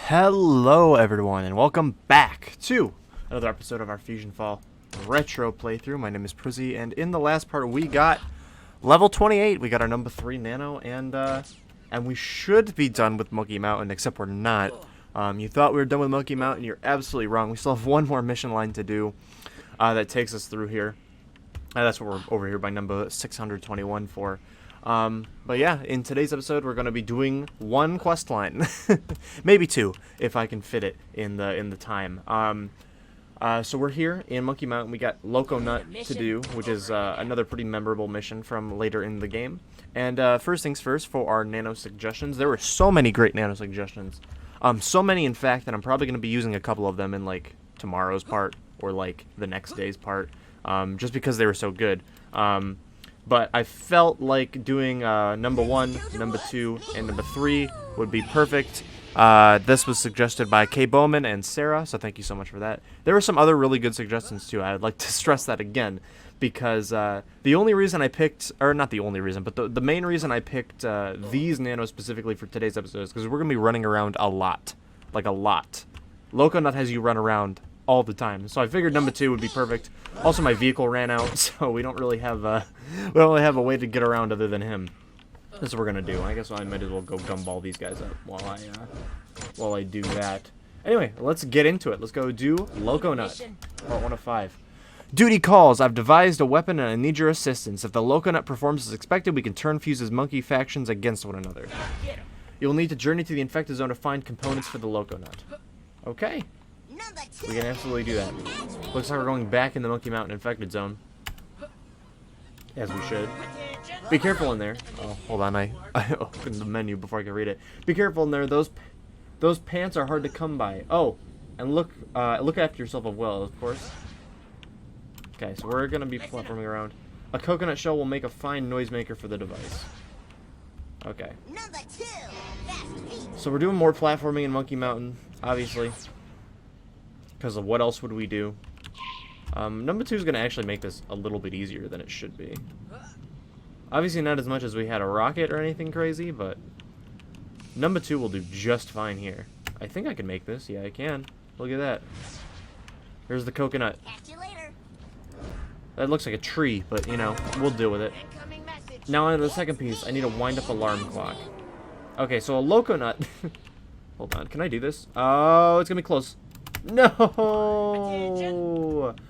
Hello everyone and welcome back to another episode of our FusionFall retro playthrough. My name is Prizzy, and in the last part we got level 28. We got our number 3 nano, and we should be done with Monkey Mountain, except we're not. You thought we were done with Monkey Mountain, you're absolutely wrong. We still have one more mission line to do that takes us through here. That's what we're over here by number 621 for. But yeah, in today's episode, we're going to be doing one quest line. Maybe two, if I can fit it in the time. So we're here in Monkey Mountain. We got LOCONUT to do, which is another pretty memorable mission from later in the game. And first things first, for our nano suggestions, there were so many great nano suggestions. So many, in fact, that I'm probably going to be using a couple of them in, like, tomorrow's part or, like, the next day's part, just because they were so good. But I felt like doing number 1, number 2, and number 3 would be perfect. This was suggested by Kay Bowman and Sarah, so thank you so much for that. There were some other really good suggestions too. I would like to stress that again, because the only reason I picked, or not the only reason, but the main reason I picked these nanos specifically for today's episode is because we're going to be running around a lot. Like a lot. LOCONUT has you run around all the time, so I figured number 2 would be perfect. Also, my vehicle ran out, so we don't really have a way to get around other than him. That's what we're gonna do. I guess I might as well go gumball these guys up while I do that. Anyway, let's get into it. Let's go do LOCONUT, part 1 of 5. Duty calls. I've devised a weapon and I need your assistance. If the LOCONUT performs as expected, we can turn Fuse's monkey factions against one another. You'll need to journey to the infected zone to find components for the LOCONUT. Okay. We can absolutely do that. Looks like we're going back in the Monkey Mountain infected zone. As we should. Be careful in there. Oh, hold on. I opened the menu before I could read it. Be careful in there. Those pants are hard to come by. Oh, and look after yourself as well, of course. Okay, so we're gonna be platforming around. A coconut shell will make a fine noisemaker for the device. Okay. So we're doing more platforming in Monkey Mountain, obviously. Because of what else would we do? Number 2 is going to actually make this a little bit easier than it should be. Obviously not as much as we had a rocket or anything crazy, but number 2 will do just fine here. I think I can make this. Yeah, I can. Look at that. Here's the coconut. That looks like a tree, but, you know, we'll deal with it. Now on to the second piece. I need a wind-up alarm clock. Okay, so a LOCONUT... Hold on. Can I do this? Oh, it's going to be close. No!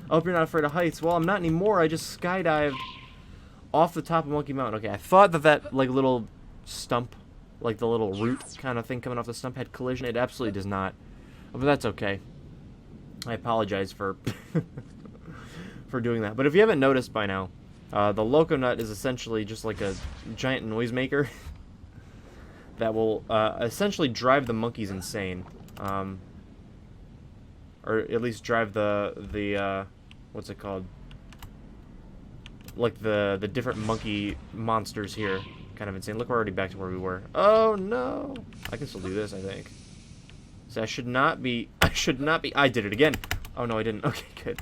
I hope you're not afraid of heights. Well, I'm not anymore. I just skydived off the top of Monkey Mountain. Okay, I thought that like little stump, like the little root kind of thing coming off the stump had collision. It absolutely does not. But that's okay. I apologize for for doing that. But if you haven't noticed by now, the LOCONUT is essentially just like a giant noisemaker that will essentially drive the monkeys insane. Or at least drive the what's it called? Like the different monkey monsters here. Kind of insane. Look, we're already back to where we were. Oh no! I can still do this, I think. So I should not be I did it again. Oh no, I didn't. Okay, good.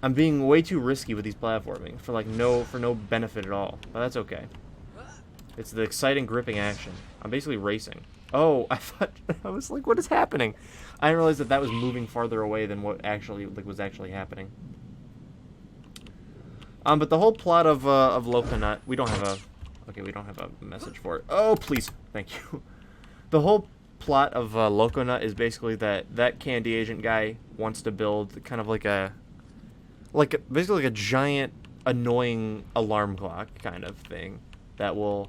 I'm being way too risky with these platforming for no benefit at all. But that's okay. It's the exciting gripping action. I'm basically racing. Oh, I was like, what is happening? I didn't realize that was moving farther away than what actually was actually happening. But the whole plot of LOCONUT, we don't have a message for it. Oh, please, thank you. The whole plot of LOCONUT is basically that candy agent guy wants to build kind of basically like a giant annoying alarm clock kind of thing that will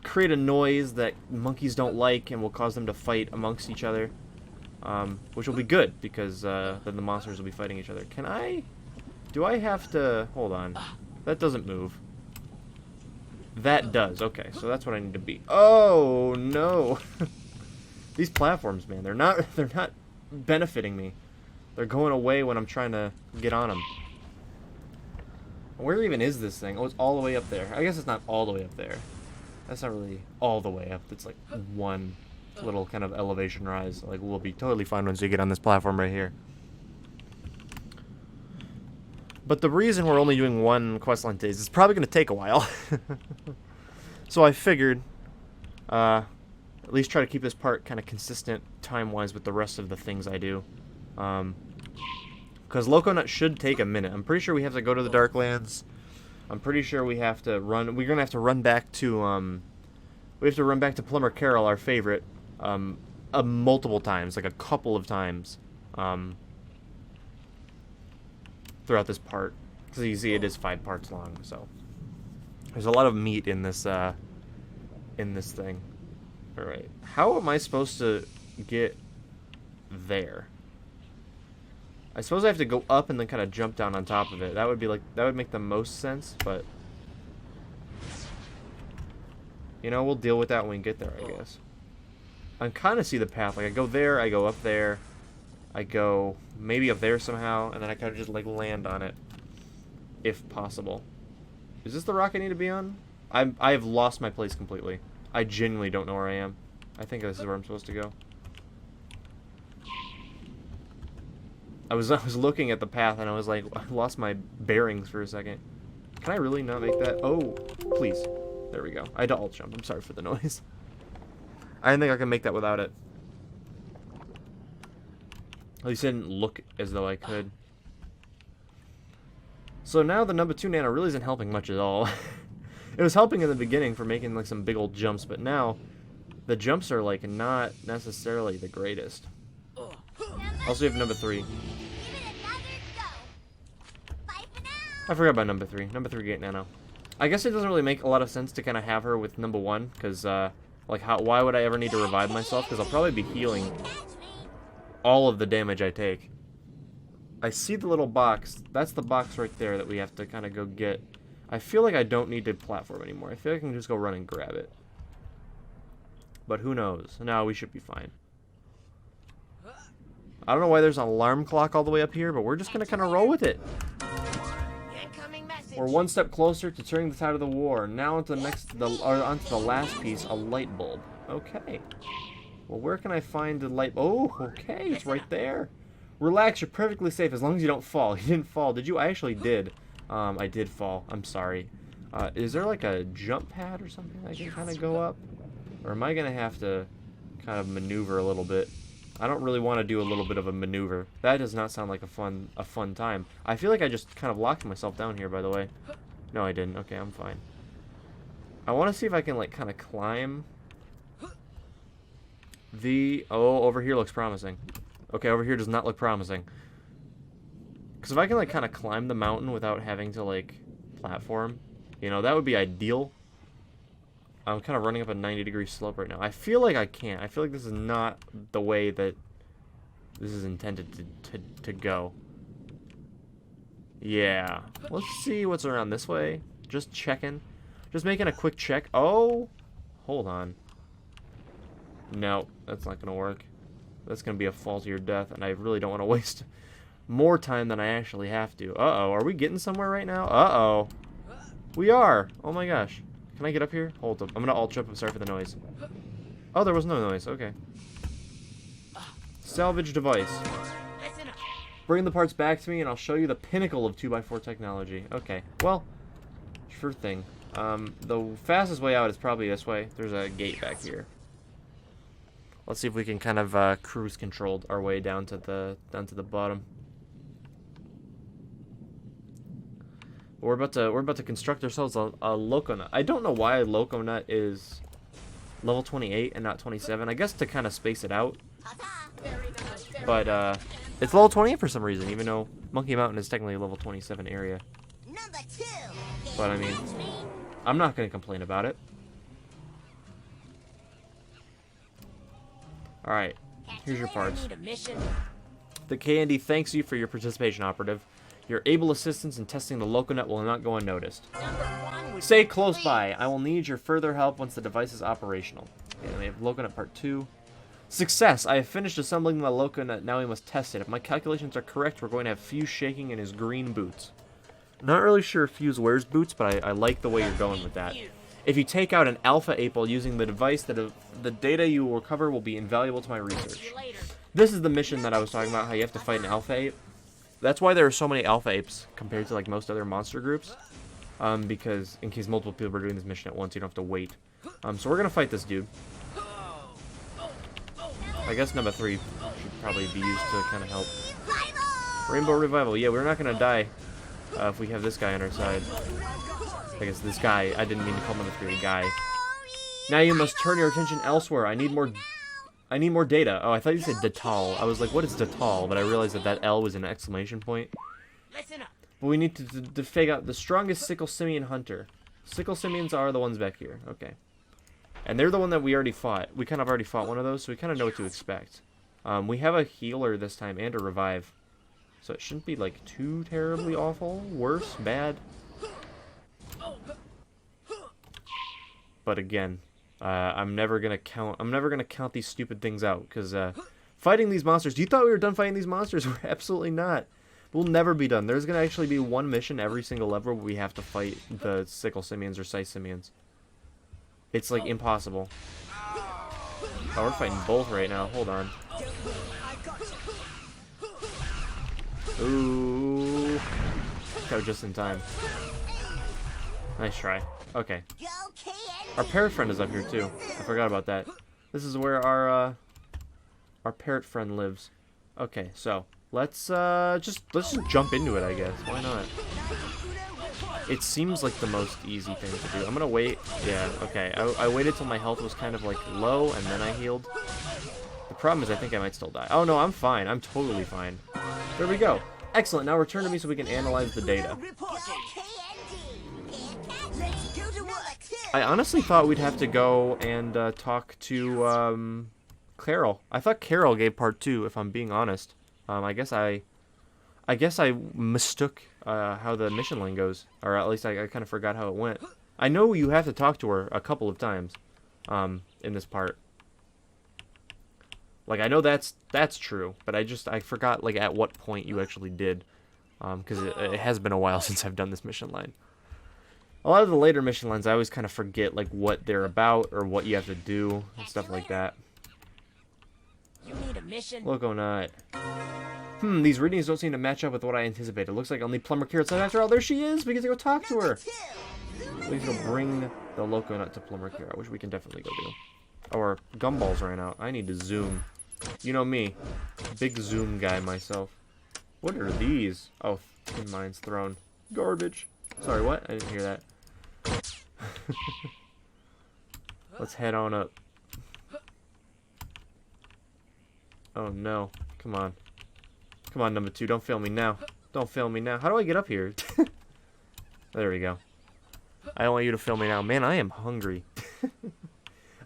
create a noise that monkeys don't like and will cause them to fight amongst each other, which will be good because then the monsters will be fighting each other. Do I have to, hold on, that doesn't move. That does. Okay, so that's what I need to be. Oh no. These platforms, man, they're not benefiting me. They're going away when I'm trying to get on them. Where even is this thing? Oh, it's all the way up there. I guess it's not all the way up there. That's not really all the way up. It's like one little kind of elevation rise. Like, we'll be totally fine once you get on this platform right here. But the reason we're only doing one questline today is it's probably going to take a while. So I figured, or at least try to keep this part kind of consistent time-wise with the rest of the things I do. Because LOCONUT should take a minute. I'm pretty sure we have to go to the Darklands. I'm pretty sure we have to run. We're gonna have to run back to we have to run back to Plumber Carol, our favorite, multiple times, like a couple of times, throughout this part. Because you see, it is 5 parts long, so there's a lot of meat in this thing. All right, how am I supposed to get there? I suppose I have to go up and then kind of jump down on top of it. That would be like, that would make the most sense, but you know, we'll deal with that when we get there, I guess. I kind of see the path. Like, I go there, I go up there, I go maybe up there somehow, and then I kind of just like land on it, if possible. Is this the rock I need to be on? I have lost my place completely. I genuinely don't know where I am. I think this is where I'm supposed to go. I was looking at the path and I was like, I lost my bearings for a second. Can I really not make that? Oh, please. There we go. I had to alt jump. I'm sorry for the noise. I didn't think I could make that without it. At least it didn't look as though I could. So now the number 2 nano really isn't helping much at all. It was helping in the beginning for making like some big old jumps, but now the jumps are like not necessarily the greatest. Also, you have number 3. I forgot about number 3. Number 3 Gate Nano. I guess it doesn't really make a lot of sense to kind of have her with number 1, because, like, why would I ever need to revive myself? Because I'll probably be healing all of the damage I take. I see the little box. That's the box right there that we have to kind of go get. I feel like I don't need to platform anymore. I feel like I can just go run and grab it. But who knows? No, we should be fine. I don't know why there's an alarm clock all the way up here, but we're just going to kind of roll with it. We're one step closer to turning the tide of the war. Now onto the last piece, a light bulb. Okay. Well, where can I find the light? Oh, okay, it's right there. Relax, you're perfectly safe as long as you don't fall. You didn't fall, did you? I actually did. I did fall. I'm sorry. Is there like a jump pad or something I can kind of go up? Or am I going to have to kind of maneuver a little bit? I don't really want to do a little bit of a maneuver. That does not sound like a fun time. I feel like I just kind of locked myself down here, by the way. No, I didn't. Okay, I'm fine. I want to see if I can, like, kind of climb the... Oh, over here looks promising. Okay, over here does not look promising. Because if I can, like, kind of climb the mountain without having to, like, platform, you know, that would be ideal. I'm kind of running up a 90-degree slope right now. I feel like I can't. I feel like this is not the way that this is intended to go. Yeah. Let's see what's around this way. Just checking. Just making a quick check. Oh! Hold on. No, that's not going to work. That's going to be a fall to your death, and I really don't want to waste more time than I actually have to. Uh-oh. Are we getting somewhere right now? Uh-oh. We are. Oh my gosh. Can I get up here? Hold up. I'm going to alt jump. I'm sorry for the noise. Oh, there was no noise. Okay. Salvage device. Bring the parts back to me and I'll show you the pinnacle of 2x4 technology. Okay. Well, sure thing. The fastest way out is probably this way. There's a gate back here. Let's see if we can kind of cruise control our way down to the bottom. We're about to construct ourselves a LOCONUT. I don't know why LOCONUT is level 28 and not 27. I guess to kind of space it out. But it's level 28 for some reason, even though Monkey Mountain is technically a level 27 area. But I mean, I'm not going to complain about it. Alright, here's your parts. The KND thanks you for your participation, Operative. Your able assistance in testing the LOCONUT will not go unnoticed. Stay close by. I will need your further help once the device is operational. Okay, then we have LOCONUT Part 2. Success! I have finished assembling the LOCONUT. Now we must test it. If my calculations are correct, we're going to have Fuse shaking in his green boots. Not really sure if Fuse wears boots, but I like the way you're going with that. If you take out an alpha ape while using the device, the data you will recover will be invaluable to my research. This is the mission that I was talking about, how you have to fight an alpha ape. That's why there are so many alpha apes compared to like most other monster groups. Because in case multiple people are doing this mission at once, you don't have to wait. So we're gonna fight this dude. I guess number 3 should probably be used to kind of help. Rainbow Revival. Yeah, we're not going to die if we have this guy on our side. I guess this guy. I didn't mean to call number 3 a guy. Now you must turn your attention elsewhere. I need more data. Oh, I thought you said Detal. I was like, what is Detal? But I realized that that L was an exclamation point. Listen up. But we need to figure out the strongest Sickle Simian hunter. Sickle Simians are the ones back here. Okay. And they're the one that we already fought. We kind of already fought one of those, so we kind of know what to expect. We have a healer this time and a revive. So it shouldn't be, like, too terribly awful. Worse, bad. But again, I'm never gonna count these stupid things out, because fighting these monsters. You thought we were done fighting these monsters? We're absolutely not. We'll never be done. There's gonna actually be one mission every single level where we have to fight the Sickle Simians or Scythe Simians. It's like impossible. Oh, we're fighting both right now. Hold on. Ooh. Go just in time. Nice try. Okay. Our parrot friend is up here too. I forgot about that. This is where our parrot friend lives. Okay, so let's just jump into it, I guess. Why not? It seems like the most easy thing to do. I'm gonna wait. Yeah, okay. I waited till my health was kind of like low and then I healed. The problem is I think I might still die. Oh no, I'm fine. I'm totally fine. There we go. Excellent. Now return to me so we can analyze the data. I honestly thought we'd have to go and talk to Carol. I thought Carol gave part 2, if I'm being honest. I guess I mistook how the mission line goes, or at least I kind of forgot how it went. I know you have to talk to her a couple of times in this part. Like, I know that's true, but I forgot like at what point you actually did, because it has been a while since I've done this mission line. A lot of the later mission lines, I always kind of forget like what they're about or what you have to do and stuff like that. You need a mission? LOCONUT. These readings don't seem to match up with what I anticipated. It looks like only Plumber Carrot's side after all. There she is! We get to go talk to her! We need to bring the LOCONUT to Plumber Carrot, which we can definitely go do. Oh, our gumballs ran out. I need to zoom. You know me. Big zoom guy myself. What are these? Oh, mine's thrown. Garbage. Sorry, what? I didn't hear that. Let's head on up. Oh no. Come on. Come on, number 2. Don't fail me now. Don't fail me now. How do I get up here? There we go. I don't want you to fail me now. Man, I am hungry.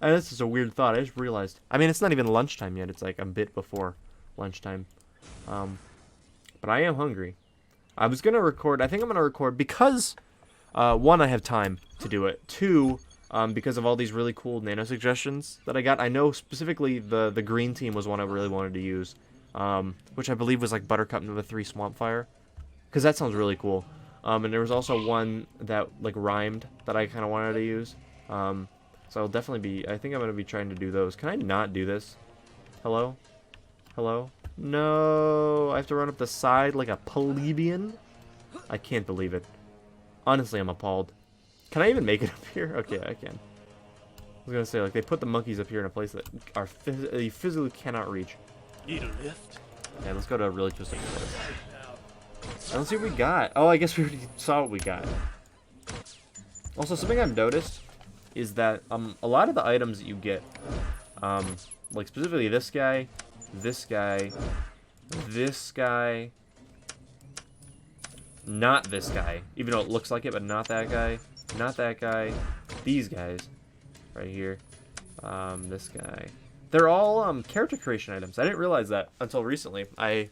And this is a weird thought. I just realized. I mean, it's not even lunchtime yet. It's like a bit before lunchtime. But I am hungry. I was going to record. I think I'm going to record because, 1, I have time to do it. 2, because of all these really cool nano suggestions that I got. I know specifically the green team was one I really wanted to use. Which I believe was like Buttercup number 3 Swampfire. Because that sounds really cool. And there was also one that like rhymed that I kind of wanted to use. So I'll definitely be, I think I'm going to be trying to do those. Can I not do this? Hello? Hello? No, I have to run up the side like a plebeian? I can't believe it. Honestly, I'm appalled. Can I even make it up here? Okay, I can. I was going to say, like, they put the monkeys up here in a place that you physically cannot reach. Need a lift? Yeah, let's go to a really twisted place. Let's see what we got. Oh, I guess we already saw what we got. Also, something I've noticed is that a lot of the items that you get, like specifically this guy, this guy, this guy, not this guy, even though it looks like it, but not that guy, not that guy, these guys, right here, this guy. They're all character creation items. I didn't realize that until recently. I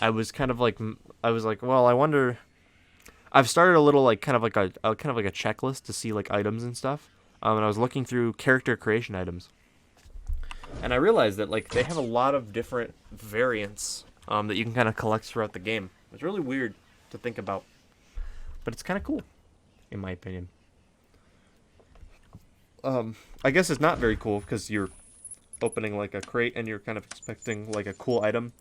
was kind of like, I was like, well, I wonder. I've started a little like kind of like a checklist to see like items and stuff. And I was looking through character creation items, and I realized that like they have a lot of different variants that you can kind of collect throughout the game. It's really weird to think about, but it's kind of cool, in my opinion. I guess it's not very cool because you're opening like a crate and you're kind of expecting like a cool item,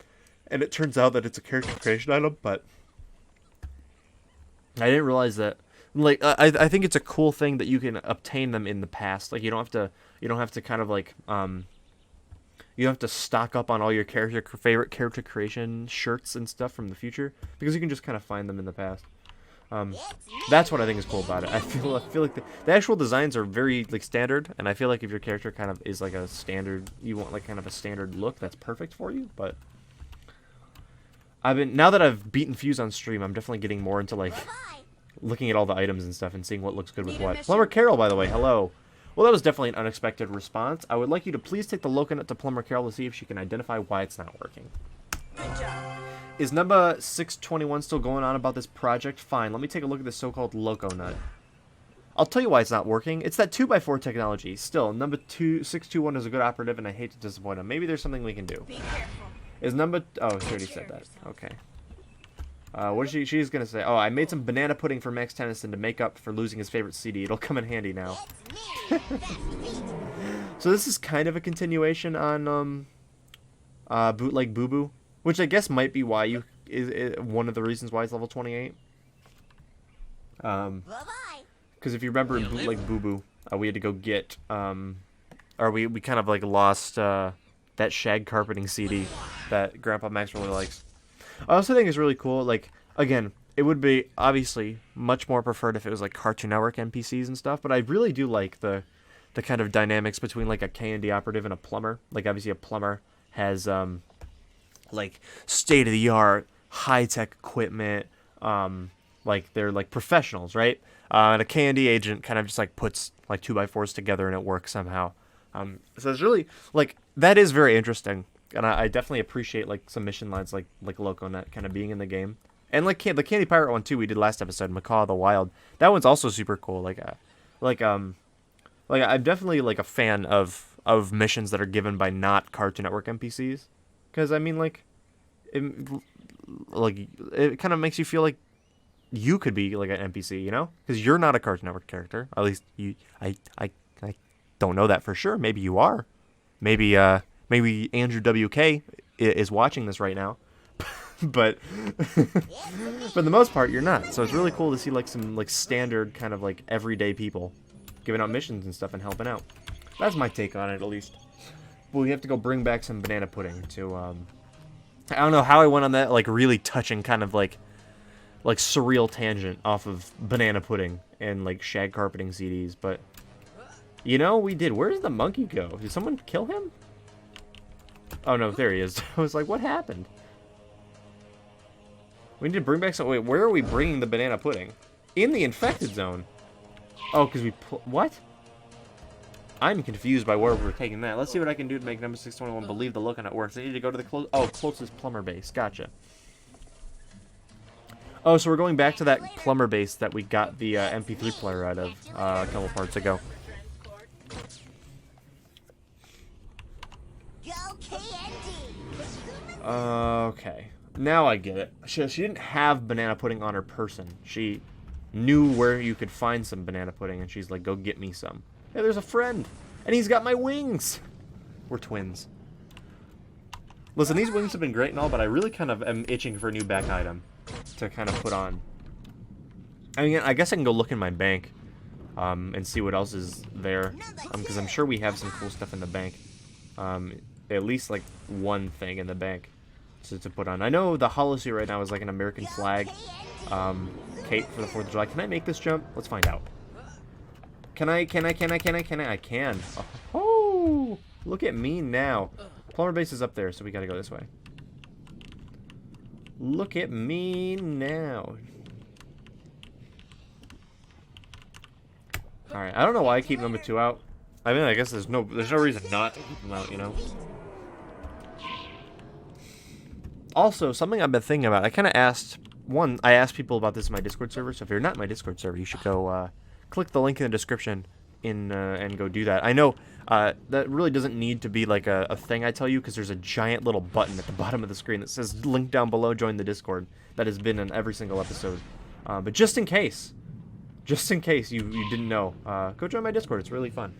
and it turns out that it's a character creation item. But I didn't realize that. Like I think it's a cool thing that you can obtain them in the past. Like you don't have to kind of like You don't have to stock up on all your favorite character creation shirts and stuff from the future, because you can just kind of find them in the past. That's what I think is cool about it. I feel like the actual designs are very like standard, and I feel like if your character kind of is like a standard, you want like kind of a standard look, that's perfect for you. But now that I've beaten Fuse on stream, I'm definitely getting more into like looking at all the items and stuff and seeing what looks good with what. Plumber Carol, by the way, hello. Well, that was definitely an unexpected response. I would like you to please take the LOCONUT to Plumber Carol to see if she can identify why it's not working. Good job. Is number 621 still going on about this project? Fine, let me take a look at this so-called LOCONUT. I'll tell you why it's not working. It's that 2x4 technology. Still, number 621 is a good operative, and I hate to disappoint him. Maybe there's something we can do. Be careful. Is number... Oh, she already said that. Okay. What is she's going to say? Oh, I made some banana pudding for Max Tennyson to make up for losing his favorite CD. It'll come in handy now. So this is kind of a continuation on Bootleg Boo Boo, which I guess might be why is one of the reasons why it's level 28. Bye-bye. Because if you remember in Bootleg Boo Boo, we had to go get or we kind of like lost that shag carpeting CD that Grandpa Max really likes. I also think it's really cool. Like, again, it would be obviously much more preferred if it was like Cartoon Network NPCs and stuff, but I really do like the kind of dynamics between like a K&D operative and a plumber. Like, obviously a plumber has like state-of-the-art high-tech equipment, like they're like professionals, right? And a K&D agent kind of just like puts like 2x4s together and it works somehow. So it's really like that is very interesting. And I definitely appreciate like some mission lines like LOCONUT kind of being in the game, and like the Candy Pirate one too we did last episode, Macaw the Wild. That one's also super cool. I'm definitely like a fan of missions that are given by not Cartoon Network NPCs, because I mean it kind of makes you feel like you could be like an NPC, you know, because you're not a Cartoon Network character. At least I don't know that for sure. Maybe you are. Maybe Andrew WK is watching this right now, but for the most part, you're not. So it's really cool to see like some like standard kind of like everyday people giving out missions and stuff and helping out. That's my take on it, at least. But we have to go bring back some banana pudding to. I don't know how I went on that like really touching kind of like surreal tangent off of banana pudding and like shag carpeting CDs, but you know we did. Where does the monkey go? Did someone kill him? Oh no, there he is. I was like, what happened? We need to bring back some... Wait, where are we bringing the banana pudding? In the infected zone. Oh, because we... What? I'm confused by where we're taking that. Let's see what I can do to make number 621 believe the LOCONUT works. I need to go to the closest plumber base. Gotcha. Oh, so we're going back to that plumber base that we got the MP3 player out of a couple parts ago. Okay. Now I get it. She didn't have banana pudding on her person. She knew where you could find some banana pudding, and she's like, go get me some. Hey, there's a friend. And he's got my wings. We're twins. Listen, these wings have been great and all, but I really kind of am itching for a new back item to kind of put on. I mean, I guess I can go look in my bank and see what else is there. Because I'm sure we have some cool stuff in the bank. At least like one thing in the bank to put on. I know the Holosuit right now is like an American flag cape for the 4th of July. Can I make this jump? Let's find out. Can I? I can. Oh, look at me now. Plumber base is up there, so we gotta go this way. Look at me now. Alright, I don't know why I keep number 2 out. I mean, I guess there's no reason not to keep them out, you know? Also, something I've been thinking about, I kind of asked people about this in my Discord server, so if you're not in my Discord server, you should go click the link in the description and go do that. I know that really doesn't need to be like a thing I tell you, because there's a giant little button at the bottom of the screen that says link down below, join the Discord, that has been in every single episode. But just in case you didn't know, go join my Discord, it's really fun.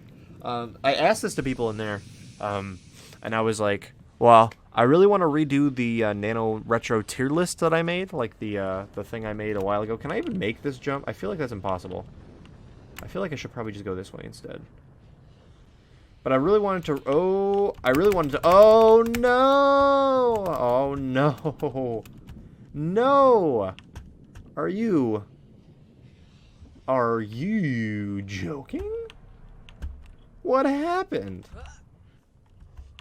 I asked this to people in there, and I was like, well, I really want to redo the Nano Retro tier list that I made, like the thing I made a while ago. Can I even make this jump? I feel like that's impossible. I feel like I should probably just go this way instead. But I really wanted to... Oh, I really wanted to... Oh, no! Oh, no. No! Are you joking? What happened?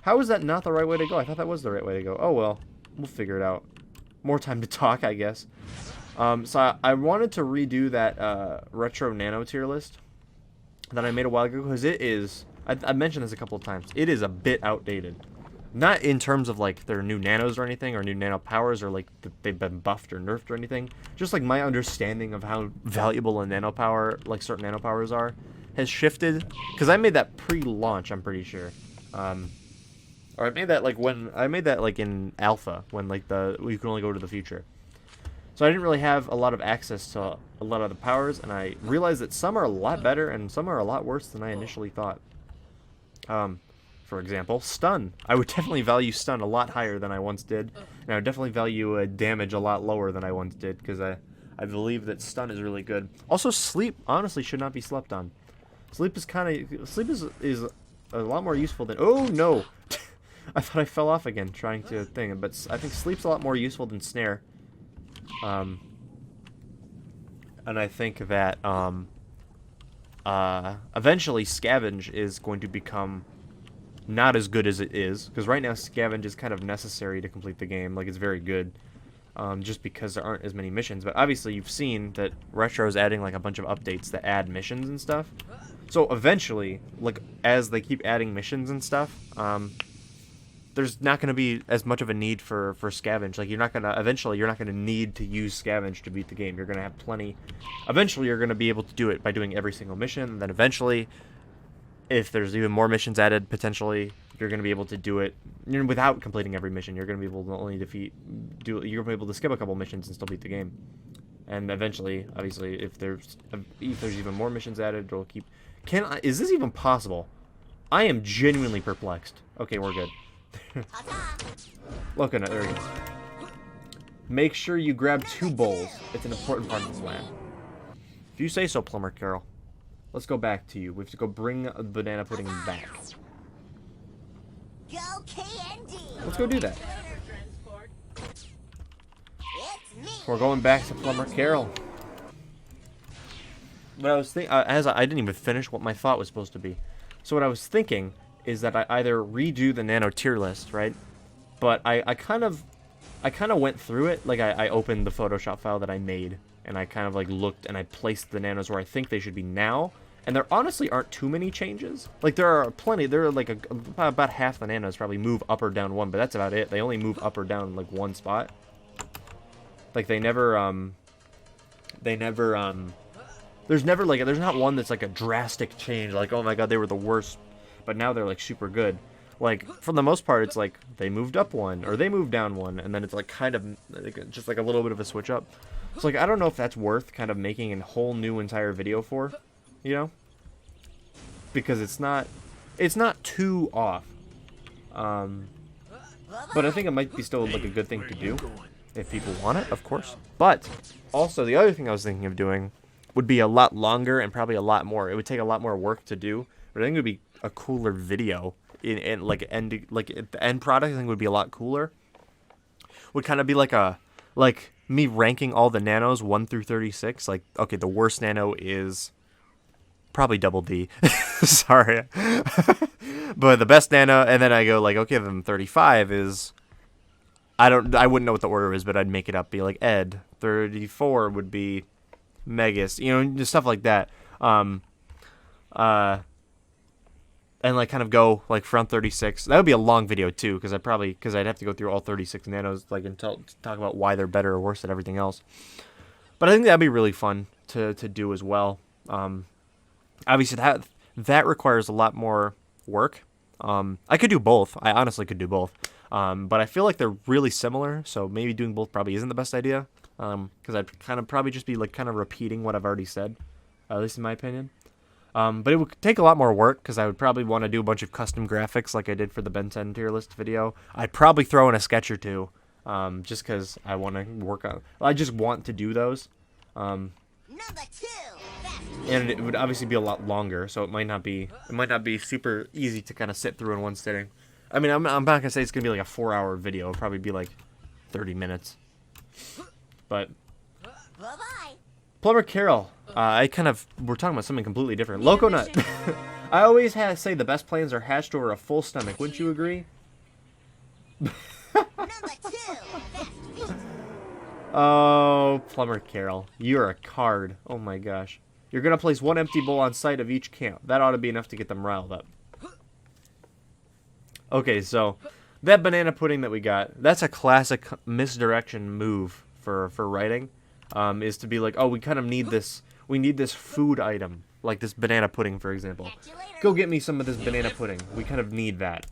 How is that not the right way to go? I thought that was the right way to go. Oh, well. We'll figure it out. More time to talk, I guess. So I wanted to redo that retro nano tier list that I made a while ago, because it is... I mentioned this a couple of times. It is a bit outdated. Not in terms of, like, their new nanos or anything, or new nano powers, or, like, they've been buffed or nerfed or anything. Just, like, my understanding of how valuable a nano power, like, certain nano powers are, has shifted. Because I made that pre-launch, I'm pretty sure. Or I made that, like, in alpha, when, like, you can only go to the future. So I didn't really have a lot of access to a lot of the powers, and I realized that some are a lot better, and some are a lot worse than I initially thought. For example, stun. I would definitely value stun a lot higher than I once did, and I would definitely value damage a lot lower than I once did, because I believe that stun is really good. Also, sleep honestly should not be slept on. Sleep is a lot more useful than... Oh no! I thought I fell off again trying to thing, but I think sleep's a lot more useful than snare. And I think that eventually scavenge is going to become not as good as it is, because right now scavenge is kind of necessary to complete the game. Like, it's very good, just because there aren't as many missions. But obviously you've seen that Retro is adding like a bunch of updates that add missions and stuff. So eventually, like, as they keep adding missions and stuff, there's not going to be as much of a need for scavenge. Like, eventually you're not gonna need to use scavenge to beat the game. You're gonna have plenty. Eventually you're gonna be able to do it by doing every single mission, and then eventually, if there's even more missions added, potentially you're gonna be able to do it without completing every mission. You're gonna be able to only you're gonna be able to skip a couple missions and still beat the game. And eventually, obviously, if there's even more missions added, it'll keep. Is this even possible? I am genuinely perplexed. Okay, we're good. LOCONUT, there we go. Make sure you grab 2 bowls. It's an important part of the plan. If you say so, Plumber Carol. Let's go back to you. We have to go bring the banana pudding back. Go KND. Let's go do that. We're going back to Plumber Carol. What I was thinking, I didn't even finish what my thought was supposed to be. So what I was thinking is that I either redo the nano tier list, right? But I kind of went through it. Like, I opened the Photoshop file that I made, and I kind of like looked and I placed the nanos where I think they should be now. And there honestly aren't too many changes. Like, there are plenty. There are like about half the nanos probably move up or down 1, but that's about it. They only move up or down like 1 spot. Like, there's never like, there's not one that's like a drastic change. Like, oh my god, they were the worst, but now they're like super good. Like, for the most part, it's like they moved up 1 or they moved down 1, and then it's like kind of like, just like a little bit of a switch up. So like, I don't know if that's worth kind of making a whole new entire video for, you know, because it's not too off. But I think it might be still like a good thing to do if people want it, of course. But also the other thing I was thinking of doing would be a lot longer and probably a lot more. It would take a lot more work to do, but I think it would be a cooler video. In like the end product, I think would be a lot cooler. Would kind of be like me ranking all the nanos 1 through 36. Like, okay, the worst nano is probably double D. Sorry, but the best nano, and then I go like, okay, then 35 is. I wouldn't know what the order is, but I'd make it up. Be like Ed. 34 would be Megas. You know, just stuff like that. And like kind of go like from 36. That would be a long video too, because I'd have to go through all 36 nanos, like, and talk about why they're better or worse than everything else. But I think that'd be really fun to do as well. Obviously that requires a lot more work. I could do both. I honestly could do both. But I feel like they're really similar, so maybe doing both probably isn't the best idea. Because I'd kind of probably just be like kind of repeating what I've already said, at least in my opinion. But it would take a lot more work, because I would probably want to do a bunch of custom graphics like I did for the Ben 10 tier list video. I'd probably throw in a sketch or two, just because I want to work on. I just want to do those. Number 2, fast and it would obviously be a lot longer, so it might not be super easy to kind of sit through in one sitting. I mean, I'm not gonna say it's gonna be like a 4-hour video. It'll probably be like 30 minutes. But Bye-bye. Plumber Carol, we're talking about something completely different. LOCONUT. I always say the best plans are hatched over a full stomach. Wouldn't you agree? Number 2. Oh, Plumber Carol, you're a card. Oh my gosh. You're gonna place one empty bowl on site of each camp. That ought to be enough to get them riled up. Okay, so that banana pudding that we got, that's a classic misdirection move for writing. Is to be like, oh, we kind of need this. We need this food item, like this banana pudding, for example. Go get me some of this banana pudding. We kind of need that.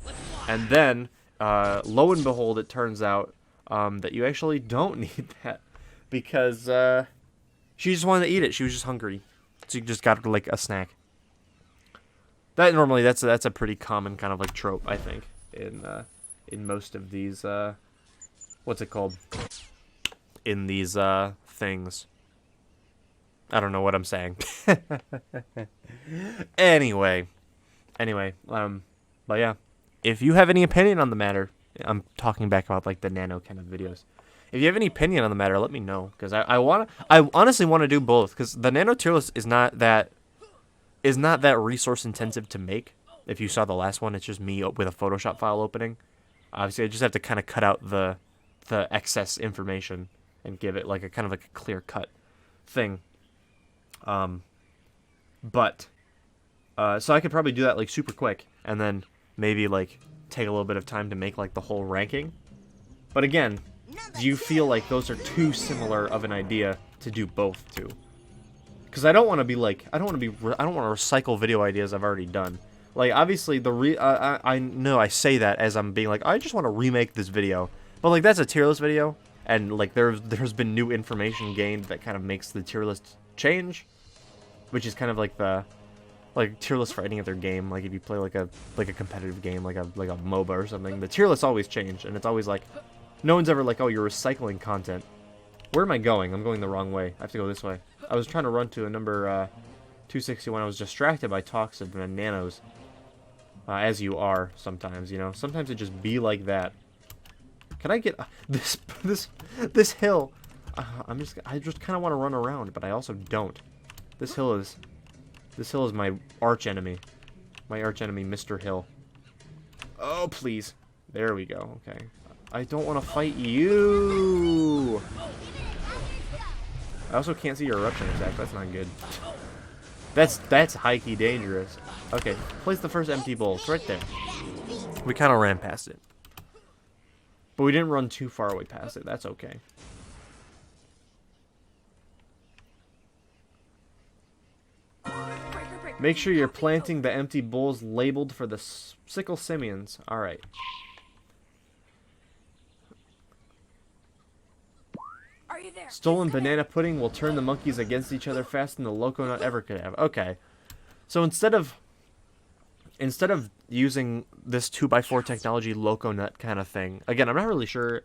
And then, lo and behold, it turns out that you actually don't need that because she just wanted to eat it. She was just hungry, so you just got like a snack. That normally that's a pretty common kind of like trope, I think, in most of these what's it called? In these things. I don't know what I'm saying. Anyway, but yeah, if you have any opinion on the matter, I'm talking back about like the nano kind of videos. If you have any opinion on the matter, let me know, because I honestly want to do both, because the nano tier list is not that resource intensive to make. If you saw the last one, it's just me with a Photoshop file opening. Obviously, I just have to kind of cut out the excess information and give it like a kind of like a clear cut thing. So I could probably do that like super quick, and then maybe like take a little bit of time to make like the whole ranking. But again, do you feel like those are too similar of an idea to do both to? Because I don't want to recycle video ideas I've already done. Like obviously I know I say that as I'm being like, I just want to remake this video, but like that's a tier list video. And like there's been new information gained that kind of makes the tier list change, which is kind of like the tier list for any other game. Like if you play like a competitive game, like a MOBA or something, the tier lists always change, and it's always like no one's ever like, oh, you're recycling content. Where am I going? I'm going the wrong way. I have to go this way. I was trying to run to a number 261. I was distracted by talks of nanos, as you are sometimes. You know, sometimes it just be like that. Can I get this hill? I just kind of want to run around, but I also don't. This hill is my arch enemy. My arch enemy, Mr. Hill. Oh, please. There we go. Okay. I don't want to fight you. I also can't see your eruption attack. That's not good. That's high-key dangerous. Okay, place the first empty bowl. It's right there. We kind of ran past it. But we didn't run too far away past it. That's okay. Make sure you're planting the empty bowls labeled for the sickle simians. Alright. Are you there? Stolen banana pudding will turn the monkeys against each other faster than the LOCONUT ever could have. Okay. So instead of using this 2x4 technology LOCONUT kind of thing, again, I'm not really sure.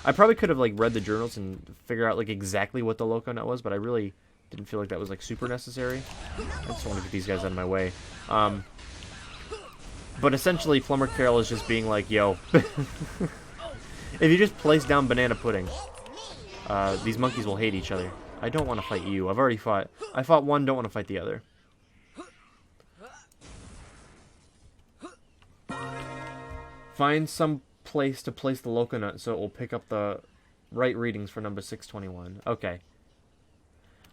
I probably could have like read the journals and figure out like exactly what the LOCONUT was, but I really didn't feel like that was like super necessary. I just want to get these guys out of my way. But essentially, Plumber Carol is just being like, yo, if you just place down banana pudding, these monkeys will hate each other. I don't want to fight you. I've already fought. I fought one, don't want to fight the other. Find some place to place the LOCONUT so it will pick up the right readings for number 621. Okay.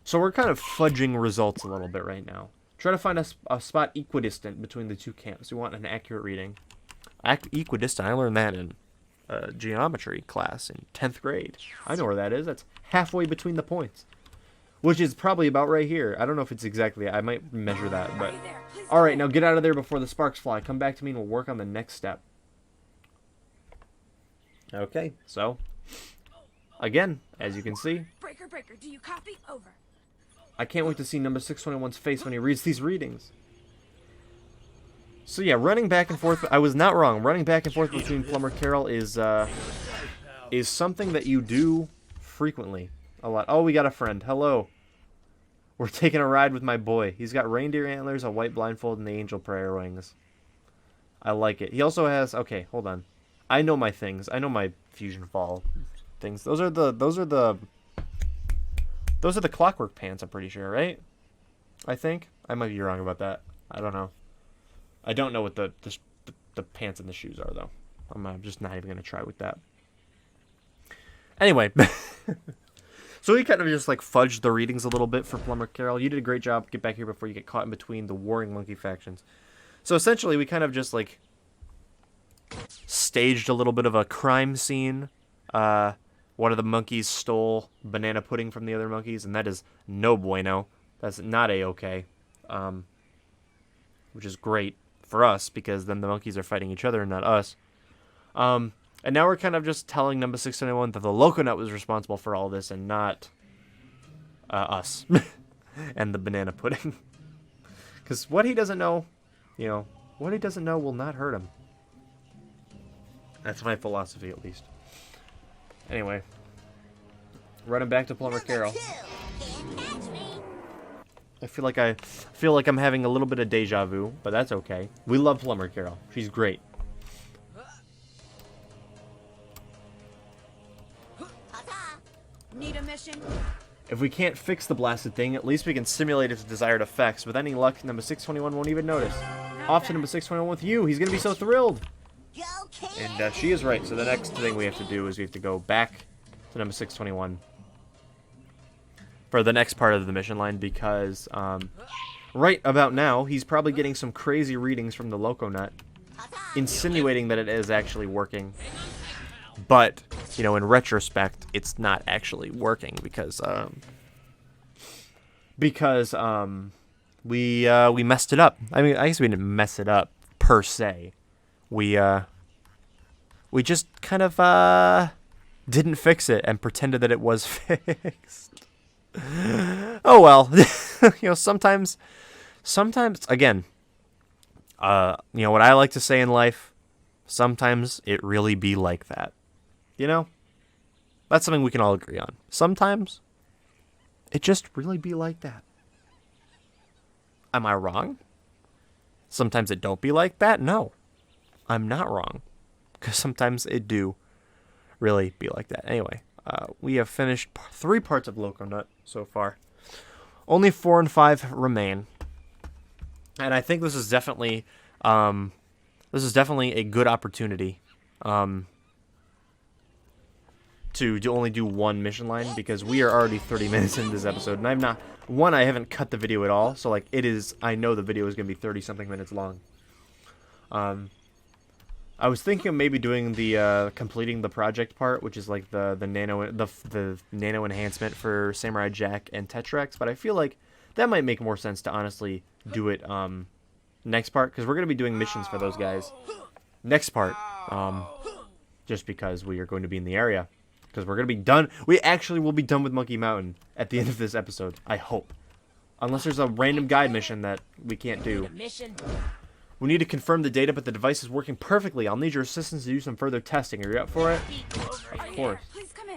So we're kind of fudging results a little bit right now. Try to find a spot equidistant between the two camps. We want an accurate reading. Equidistant, I learned that in geometry class in 10th grade. I know where that is. That's halfway between the points. Which is probably about right here. I don't know if it's exactly. I might measure that, but... Alright, now get out of there before the sparks fly. Come back to me and we'll work on the next step. Okay, so... Again, as you can see... Breaker, do you copy? Over. I can't wait to see number 621's face when he reads these readings. So yeah, running back and forth... I was not wrong. Running back and forth between Plumber Carol is something that you do frequently. A lot. Oh, we got a friend. Hello. We're taking a ride with my boy. He's got reindeer antlers, a white blindfold, and the angel prayer wings. I like it. He also has... Okay, hold on. I know my things. I know my FusionFall things. Those are the clockwork pants, I'm pretty sure, right? I think. I might be wrong about that. I don't know. I don't know what the pants and the shoes are, though. I'm just not even going to try with that. Anyway. So we kind of just, like, fudged the readings a little bit for Plumber Carol. You did a great job. Get back here before you get caught in between the warring monkey factions. So essentially, we kind of just, like, staged a little bit of a crime scene. One of the monkeys stole banana pudding from the other monkeys, and that is no bueno. That's not A-okay. Which is great for us, because then the monkeys are fighting each other and not us. And now we're kind of just telling number 621 that the LOCONUT was responsible for all this and not us and the banana pudding. Because what he doesn't know, what he doesn't know will not hurt him. That's my philosophy, at least. Anyway, running back to Plumber Carol. I feel like I'm having a little bit of deja vu, but that's okay. We love Plumber Carol. She's great. Need a mission? If we can't fix the blasted thing, at least we can simulate its desired effects. With any luck, number 621 won't even notice. Off to number 621 with you. He's going to be so thrilled. And she is right. So the next thing we have to do is we have to go back to number 621 for the next part of the mission line, because right about now, he's probably getting some crazy readings from the LOCONUT, insinuating that it is actually working. But, in retrospect, it's not actually working because we messed it up. I mean, I guess we didn't mess it up per se. We just kind of didn't fix it and pretended that it was fixed. Oh well. Sometimes again, what I like to say in life, sometimes it really be like that. That's something we can all agree on. Sometimes it just really be like that. Am I wrong? Sometimes it don't be like that? No, I'm not wrong. Because sometimes it do really be like that. Anyway, we have finished 3 parts of LOCONUT so far. Only 4 and 5 remain. And I think this is definitely a good opportunity to only do one mission line, because we are already 30 minutes into this episode, and I haven't cut the video at all, so I know the video is going to be 30 something minutes long. I was thinking of maybe doing the completing the project part, which is like the nano enhancement for Samurai Jack and Tetrax, but I feel like that might make more sense to honestly do it next part, because we're going to be doing missions for those guys next part, just because we are going to be in the area. Because we're going to be done. We actually will be done with Monkey Mountain at the end of this episode. I hope. Unless there's a random guide mission that we can't do. We need to confirm the data, but the device is working perfectly. I'll need your assistance to do some further testing. Are you up for it? Of course.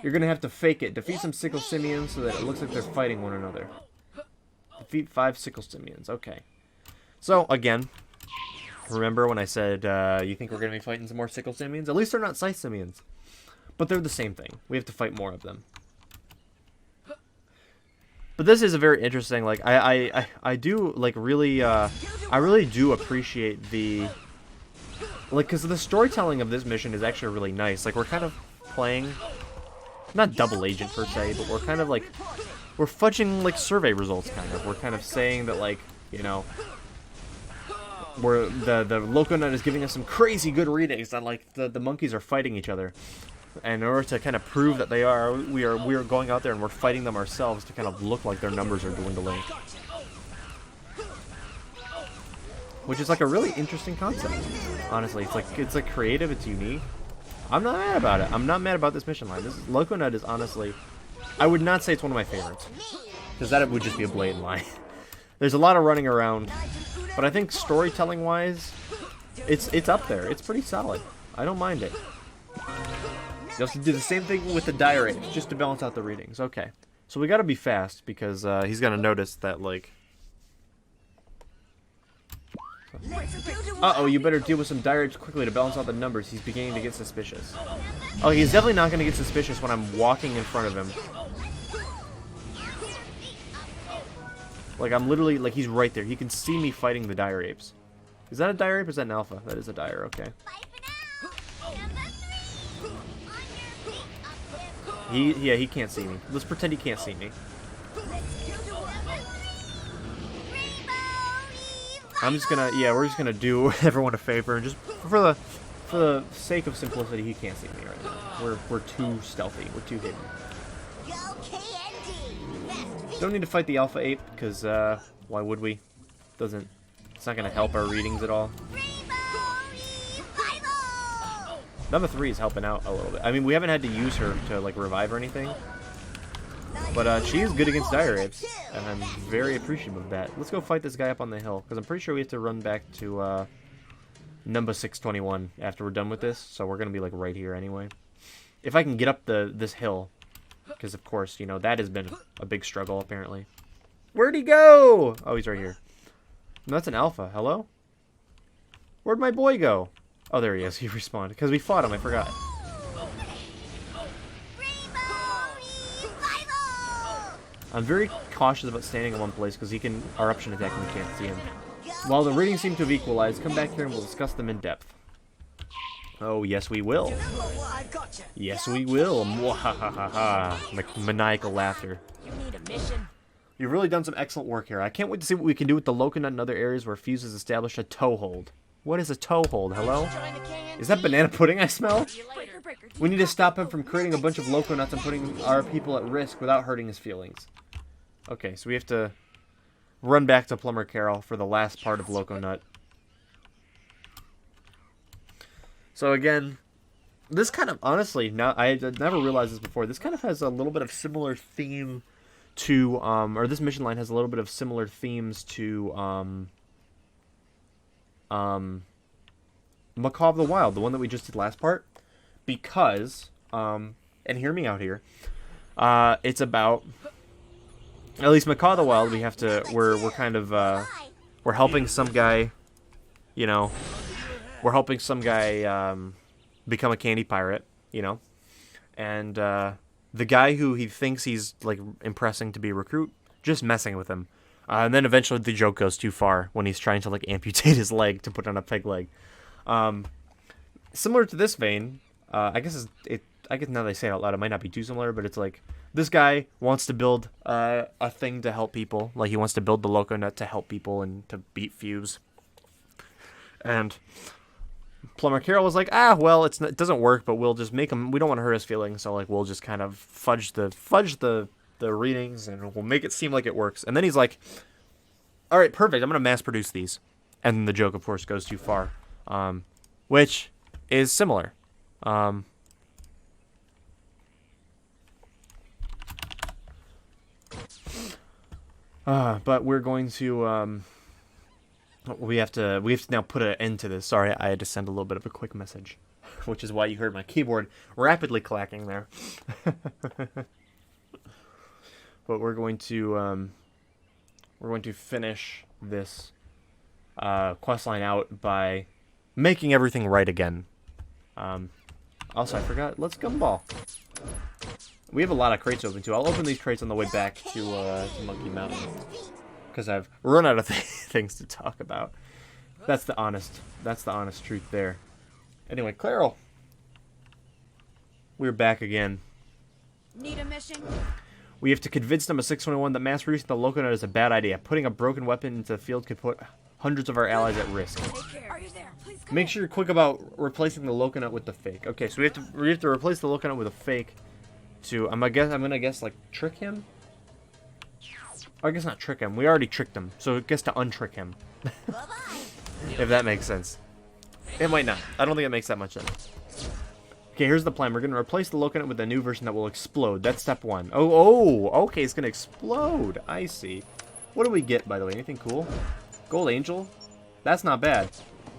You're going to have to fake it. Defeat some sickle simians so that it looks like they're fighting one another. Defeat 5 sickle simians. Okay. So, again, remember when I said you think we're going to be fighting some more sickle simians? At least they're not scythe simians. But they're the same thing. We have to fight more of them. But this is a very interesting, like, I do, like, really, I really do appreciate the, like, because the storytelling of this mission is actually really nice. Like, we're kind of playing, not double agent per se, but we're kind of, like, we're fudging, like, survey results, kind of. We're kind of saying that, like, we're, the LOCONUT is giving us some crazy good readings that, like, the monkeys are fighting each other. And in order to kind of prove that we are going out there and we're fighting them ourselves to kind of look like their numbers are dwindling. Which is like a really interesting concept. Honestly, it's like creative, it's unique. I'm not mad about it. I'm not mad about this mission line. This LOCONUT is honestly, I would not say it's one of my favorites, because that would just be a blatant lie. There's a lot of running around, but I think storytelling wise, it's up there. It's pretty solid. I don't mind it. You also do the same thing with the diary, just to balance out the readings. Okay. So we gotta be fast, because he's gonna notice that, like... Uh-oh, you better deal with some dire apes quickly to balance out the numbers. He's beginning to get suspicious. Oh, he's definitely not gonna get suspicious when I'm walking in front of him. Like, I'm literally, like, he's right there. He can see me fighting the dire apes. Is that a dire ape or is that an alpha? That is a dire, okay. He can't see me. Let's pretend he can't see me. I'm just gonna, we're just gonna do everyone a favor and just for the sake of simplicity, he can't see me right now. We're too stealthy. We're too hidden. Don't need to fight the alpha ape because why would we? It's not gonna help our readings at all. Number 3 is helping out a little bit. I mean, we haven't had to use her to like revive or anything, but she is good against dire apes, and I'm very appreciative of that. Let's go fight this guy up on the hill because I'm pretty sure we have to run back to number 621 after we're done with this. So we're gonna be like right here anyway. If I can get up this hill, because of course you know that has been a big struggle apparently. Where'd he go? Oh, he's right here. No, that's an alpha. Hello? Where'd my boy go? Oh, there he is. He respawned. Because we fought him. I forgot. I'm very cautious about standing in one place because he can eruption attack and we can't see him. While the ratings seem to have equalized, come back here and we'll discuss them in depth. Oh, yes we will. Yes we will. Mwahahaha. Maniacal laughter. You need a mission. You've really done some excellent work here. I can't wait to see what we can do with the LOCONUT and other areas where Fuse has established a toehold. What is a toehold? Hello? Is that banana pudding I smell? We need to stop him from creating a bunch of LOCONUTs and putting our people at risk without hurting his feelings. Okay, so we have to run back to Plumber Carol for the last part of LOCONUT. So again, this kind of, honestly, now I never realized this before, this kind of has a little bit of similar theme to, or this mission line has a little bit of similar themes to, Macaw of the Wild, the one that we just did last part, because, and hear me out here, it's about, at least Macaw of the Wild, we have to, we're kind of, we're helping some guy, you know, we're helping some guy, become a candy pirate, you know, and, the guy who he thinks he's, like, impressing to be a recruit, just messing with him. And then eventually the joke goes too far when he's trying to, like, amputate his leg to put on a peg leg. Similar to this vein, I guess now that I say it out loud, it might not be too similar, but it's like, this guy wants to build a thing to help people. Like, he wants to build the LOCONUT to help people and to beat Fuse. And Plumber Carol was like, well, it doesn't work, but we'll just make him, we don't want to hurt his feelings, so, like, we'll just kind of fudge the readings, and we'll make it seem like it works. And then he's like, all right, perfect, I'm going to mass produce these. And then the joke, of course, goes too far. Which is similar. But we're going to, we have to now put an end to this. Sorry, I had to send a little bit of a quick message, which is why you heard my keyboard rapidly clacking there. But we're going to finish this questline out by making everything right again. Also, I forgot. Let's gumball. We have a lot of crates open too. I'll open these crates on the way back to Monkey Mountain because I've run out of things to talk about. That's the honest truth there. Anyway, Claro, we're back again. Need a mission? We have to convince number 621 that mass producing the LOCONUT is a bad idea. Putting a broken weapon into the field could put hundreds of our allies at risk. Are you there? Please come Make sure you're quick about replacing the LOCONUT with the fake. Okay, so we have to replace the LOCONUT with a fake to I'm gonna guess like trick him. Or I guess not trick him. We already tricked him, so it gets to untrick him. If that makes sense. It might not. I don't think it makes that much sense. Okay, here's the plan. We're going to replace the LOCONUT with a new version that will explode. That's step 1. Oh, okay, it's going to explode. I see. What do we get, by the way? Anything cool? Gold Angel? That's not bad.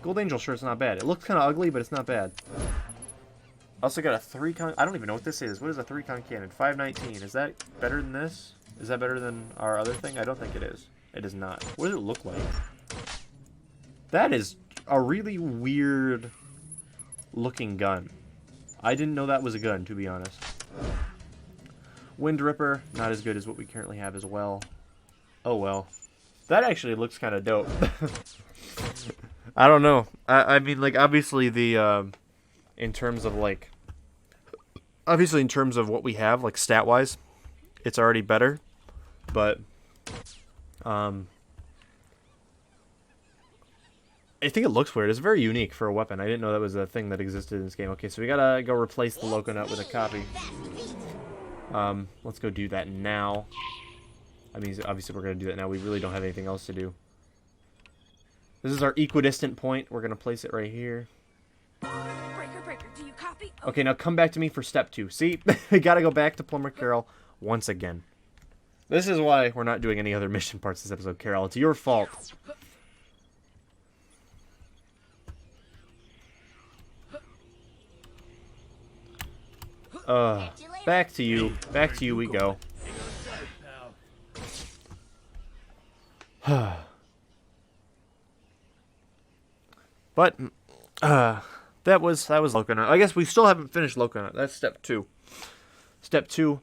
Gold Angel sure it's not bad. It looks kind of ugly, but it's not bad. Also got a 3-con... I don't even know what this is. What is a 3-con cannon? 519. Is that better than this? Is that better than our other thing? I don't think it is. It is not. What does it look like? That is a really weird looking gun. I didn't know that was a gun, to be honest. Wind Ripper, not as good as what we currently have as well. Oh well. That actually looks kind of dope. I don't know. I mean, like, obviously the, in terms of, like, obviously in terms of what we have, like, stat-wise, it's already better. But, I think it looks weird. It's very unique for a weapon. I didn't know that was a thing that existed in this game. Okay, so we gotta go replace the LOCONUT with a copy. Let's go do that now. I mean, obviously we're gonna do that now. We really don't have anything else to do. This is our equidistant point. We're gonna place it right here. Breaker, do you copy? Okay, now come back to me for step 2. See? We gotta go back to Plumber Carol once again. This is why we're not doing any other mission parts this episode, Carol. It's your fault. Back to you. Back to you we go. But that was LOCONUT. I guess we still haven't finished LOCONUT. That's step 2. Step 2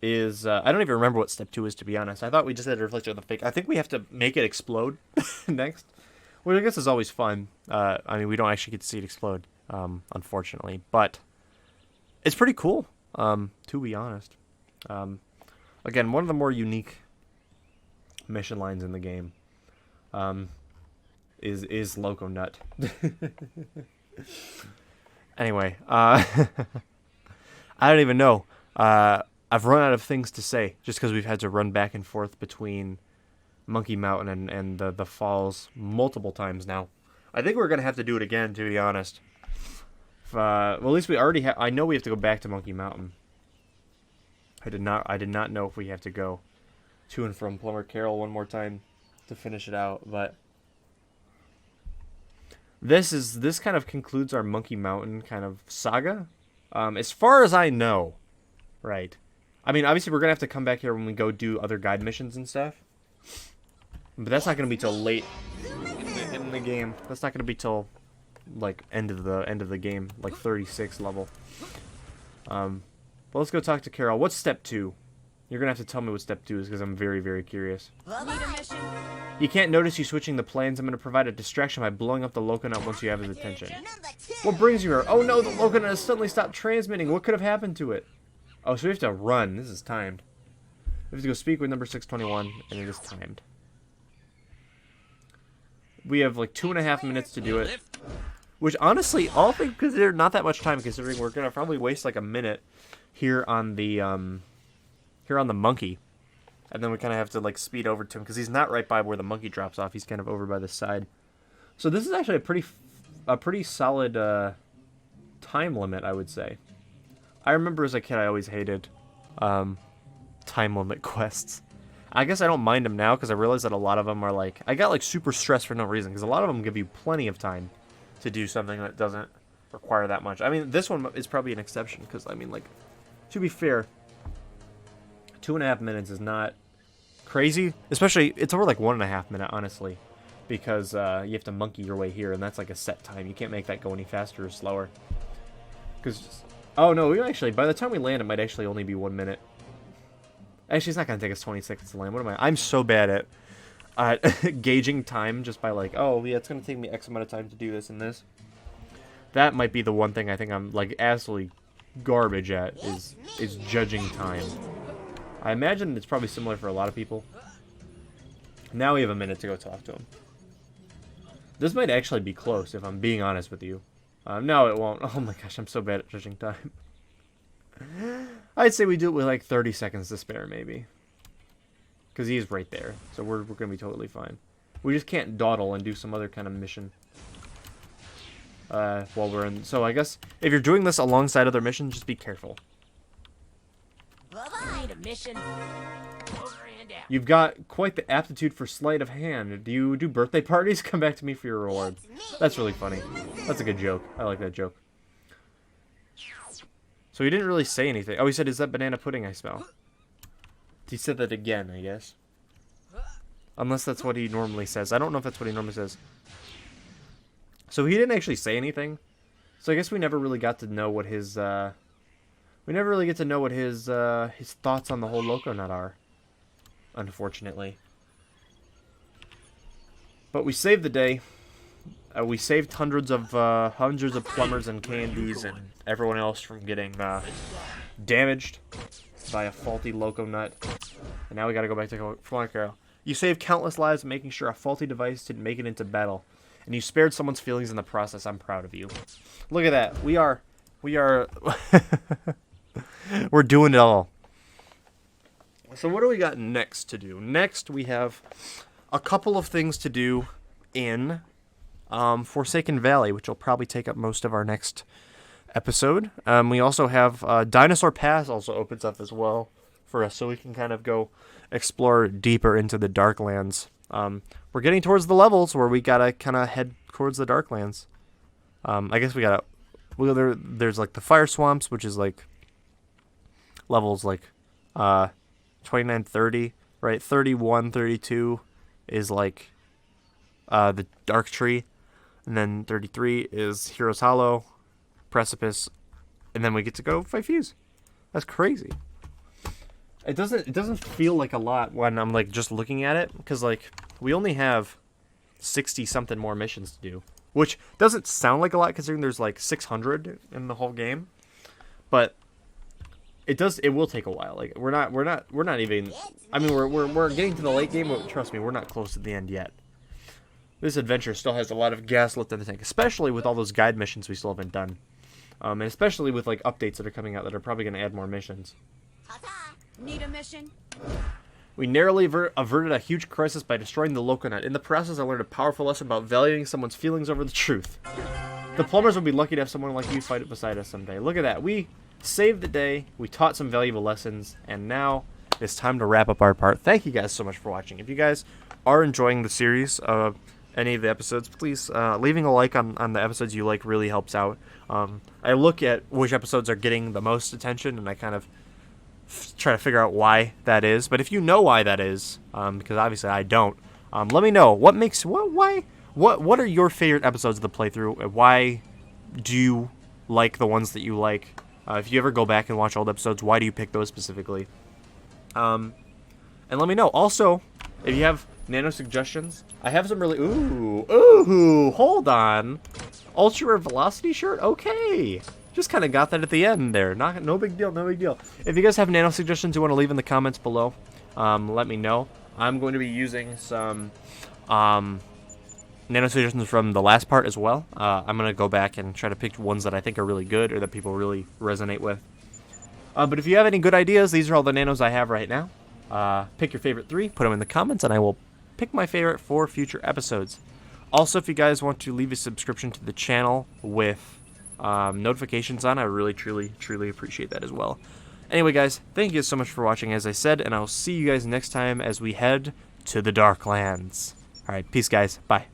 is I don't even remember what step 2 is, to be honest. I thought we just had a reflector on the fake. I think we have to make it explode next. Which I guess is always fun. I mean, we don't actually get to see it explode, unfortunately, but it's pretty cool, to be honest. Again, one of the more unique mission lines in the game is LOCONUT. Anyway, I don't even know. I've run out of things to say just because we've had to run back and forth between Monkey Mountain and the falls multiple times now. I think we're gonna have to do it again, to be honest. Well, at least we already have. I know we have to go back to Monkey Mountain. I did not know if we have to go to and from Plumber Carol one more time to finish it out, but this kind of concludes our Monkey Mountain kind of saga. As far as I know, right? I mean, obviously we're gonna have to come back here when we go do other guide missions and stuff, but that's not gonna be till late in the game. That's not gonna be till like end of the game, like 36 level. But let's go talk to Carol. What's step 2? You're gonna have to tell me what step 2 is because I'm very, very curious. Need a mission? You can't notice you switching the planes. I'm gonna provide a distraction by blowing up the LOCONUT once you have his attention. What brings you here? Oh no, the LOCONUT has suddenly stopped transmitting. What could have happened to it? Oh, so we have to run. This is timed. We have to go speak with number 621, and it is timed. We have like 2.5 minutes to do it. Which honestly, all things considered, not that much time, considering we're gonna probably waste like a minute here on the monkey, and then we kind of have to like speed over to him because he's not right by where the monkey drops off. He's kind of over by the side. So this is actually a pretty solid time limit, I would say. I remember as a kid I always hated time limit quests. I guess I don't mind them now because I realize that a lot of them are like, I got like super stressed for no reason because a lot of them give you plenty of time to do something that doesn't require that much. I mean, this one is probably an exception because, I mean, like, to be fair, 2.5 minutes is not crazy. Especially, it's over like 1.5 minutes, honestly, because you have to monkey your way here, and that's like a set time. You can't make that go any faster or slower. Because, oh no, we actually, by the time we land, it might actually only be 1 minute. Actually, it's not going to take us 20 seconds to land. What am I? I'm so bad at gauging time just by like, oh, yeah, it's going to take me X amount of time to do this and this. That might be the one thing I think I'm like absolutely garbage at is judging time. I imagine it's probably similar for a lot of people. Now we have a minute to go talk to him. This might actually be close, if I'm being honest with you. No, it won't. Oh my gosh, I'm so bad at judging time. I'd say we do it with like 30 seconds to spare, maybe. Because he's right there, so we're going to be totally fine. We just can't dawdle and do some other kind of mission. While we're in... So I guess if you're doing this alongside other missions, just be careful. Need a mission? Over and out. You've got quite the aptitude for sleight of hand. Do you do birthday parties? Come back to me for your reward. That's really funny. That's a good joke. I like that joke. So he didn't really say anything. Oh, he said, "Is that banana pudding I smell?" He said that again, I guess. Unless that's what he normally says. I don't know if that's what he normally says. So he didn't actually say anything. So I guess we never really got to know what his, we never really get to know what his thoughts on the whole LOCONUT are. Unfortunately. But we saved the day. We saved hundreds of plumbers and candies and everyone else from getting damaged by a faulty LOCONUT. And now we gotta go back to Flanker. You saved countless lives making sure a faulty device didn't make it into battle. And you spared someone's feelings in the process. I'm proud of you. Look at that. We are we're doing it all. So what do we got next to do? Next we have a couple of things to do in Forsaken Valley, which will probably take up most of our next episode. We also have Dinosaur Pass also opens up as well for us, so we can kind of go explore deeper into the Darklands. We're getting towards the levels where we gotta kind of head towards the Darklands. I guess we gotta. Well, there's like the Fire Swamps, which is like levels like 29, 30, right? 31, 32 is like the Dark Tree, and then 33 is Heroes Hollow, Precipice, and then we get to go fight Fuse. That's crazy. It doesn't feel like a lot when I'm like just looking at it, because like we only have 60 something more missions to do, which doesn't sound like a lot considering there's like 600 in the whole game, but it will take a while. Like we're not even. I mean we're getting to the late game, but trust me, we're not close to the end yet. This adventure still has a lot of gas left in the tank, especially with all those guide missions we still haven't done, and especially with like updates that are coming out that are probably going to add more missions. Need a mission? We narrowly averted a huge crisis by destroying the LOCONUT. In the process, I learned a powerful lesson about valuing someone's feelings over the truth. The plumbers would be lucky to have someone like you fight it beside us someday. Look at that. We saved the day, we taught some valuable lessons, and now it's time to wrap up our part. Thank you guys so much for watching. If you guys are enjoying the series, any of the episodes, please leaving a like on the episodes you like really helps out. I look at which episodes are getting the most attention, and I kind of try to figure out why that is. But if you know why that is, because obviously I don't, let me know. What are your favorite episodes of the playthrough? Why do you like the ones that you like? If you ever go back and watch old episodes, why do you pick those specifically? And let me know. Also, if you have nano suggestions, I have some really... Ooh, hold on. Ultra Velocity shirt? Okay. Just kind of got that at the end there. No big deal, no big deal. If you guys have nano suggestions you want to leave in the comments below, let me know. I'm going to be using some nano suggestions from the last part as well. I'm going to go back and try to pick ones that I think are really good or that people really resonate with. But if you have any good ideas, these are all the nanos I have right now. Pick your favorite 3, put them in the comments, and I will pick my favorite for future episodes. Also, if you guys want to leave a subscription to the channel with notifications on, I really, truly appreciate that as well. Anyway, guys, thank you so much for watching, as I said, and I'll see you guys next time as we head to the Darklands. Alright, peace, guys. Bye.